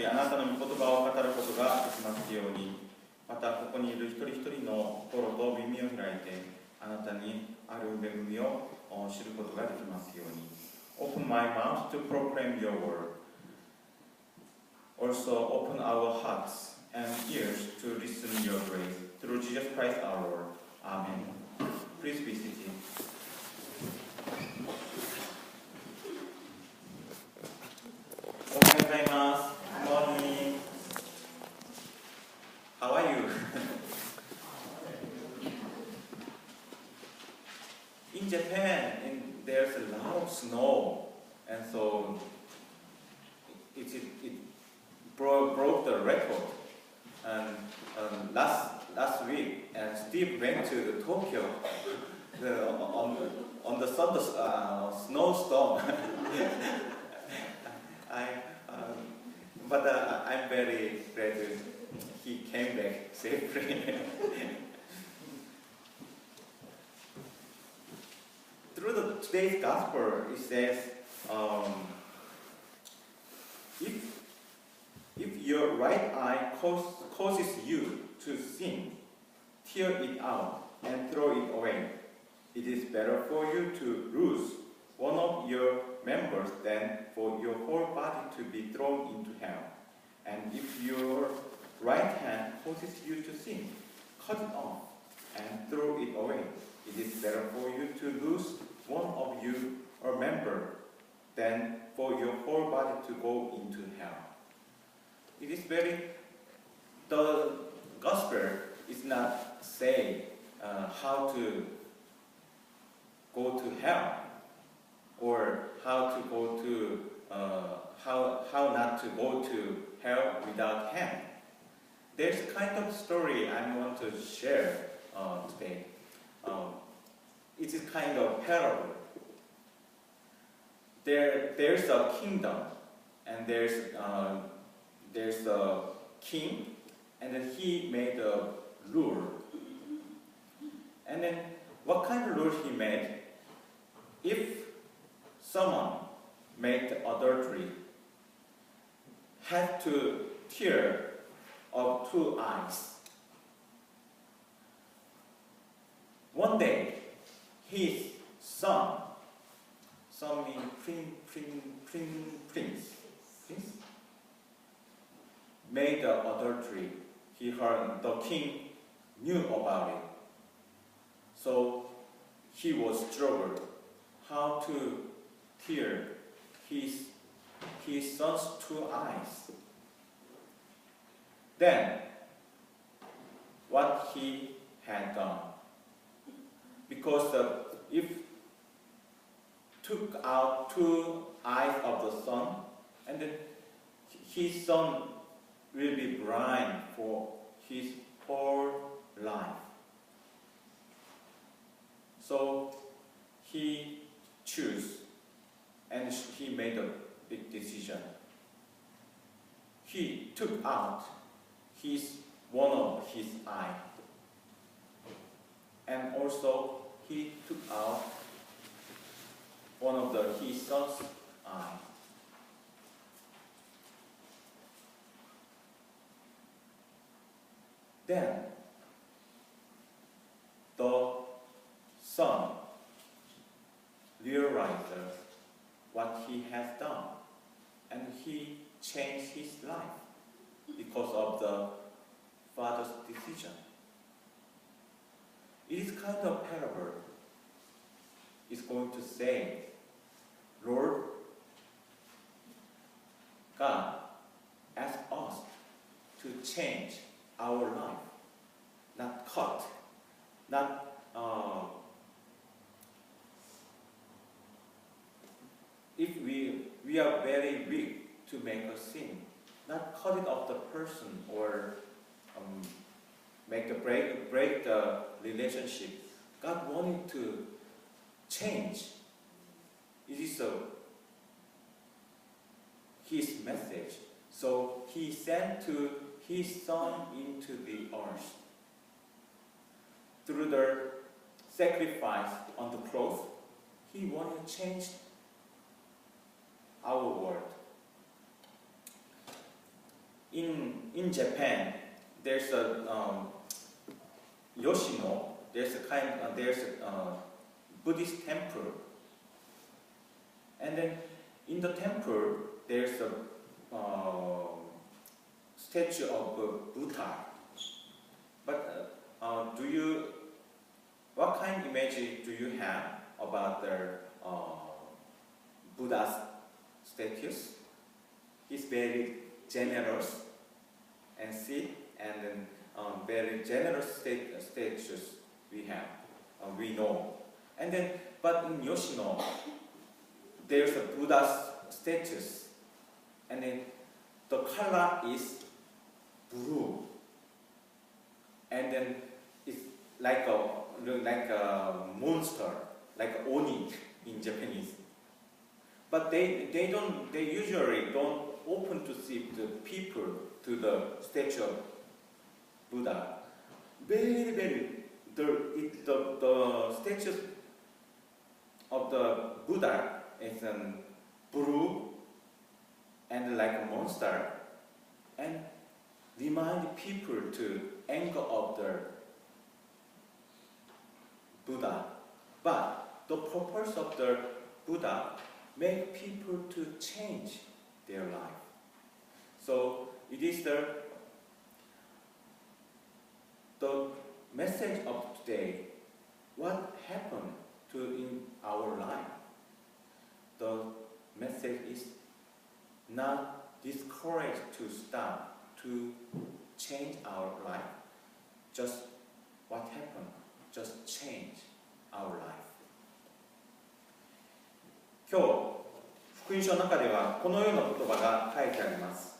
しあなたの御言葉を語ることができますように、またここにいる一人一人の心と耳を開いて、あなたにある恵みを知ることができますように。Open my mouth to proclaim your word. Also open our hearts and ears to listen your grace. Through Jesus Christ our Lord. Amen. Please be seated. Good morning. How are you? In Japan, there's a lot of snow, and so it broke the record. And last week, and Steve went to Tokyo on the snowstorm. But I'm very glad he came back safely. Through today's gospel, it says, if your right eye causes you to sin, tear it out and throw it away. It is better for you to lose one of your members than for your whole body to be thrown into hell. And if your right hand causes you to sin, cut it off and throw it away. It is better for you to lose one of your member than for your whole body to go into hell. It is the gospel is not saying how to go to hell, or how to go to how not to go to hell without him. There's a kind of story I want to share today. It is kind of parable. There's a kingdom, and there's a king, and then he made a rule. And then what kind of rule he made? If someone made adultery, had to tear of 2 eyes. One day, his son means prince, made the adultery. He heard the king knew about it. So he was struggled how to tear his son's 2 eyes. Then, what he had done, because if took out 2 eyes of the son, and then his son will be blind for his whole life. So he chose, and he made a big decision. He took out one of his eye, and also he took out one of his son's eye. Then the son realized what he has done, and he changed his life because of the father's decision. It is kind of parable. It's going to say, Lord, God asks us to change our life, not cut, not if we are very weak to make a sin, not cut it off the person or break the relationship. God wanted to change. It is his message. So he sent to his son into the earth. Through the sacrifice on the cross, he wanted to change our world. in Japan, there's a Yoshino. There's a Buddhist temple, and then in the temple there's a statue of Buddha. But what kind of image do you have about the Buddha's statues? He's very generous and then very generous statues we have, we know. And then, but in Yoshino, there's a Buddha's statues, and then the color is blue, and then it's like a monster, like Oni in Japanese. But they usually don't open to see the people to the statue of Buddha. The statues of the Buddha is blue and like a monster, and remind people to anger of the Buddha. But the purpose of the Buddha make people to change their life. So it is the message of today. What happened in our life? The message is not discouraged to start to change our life. Just what happened? Just change our life. 今日福音書の中ではこのような言葉が書いてあります。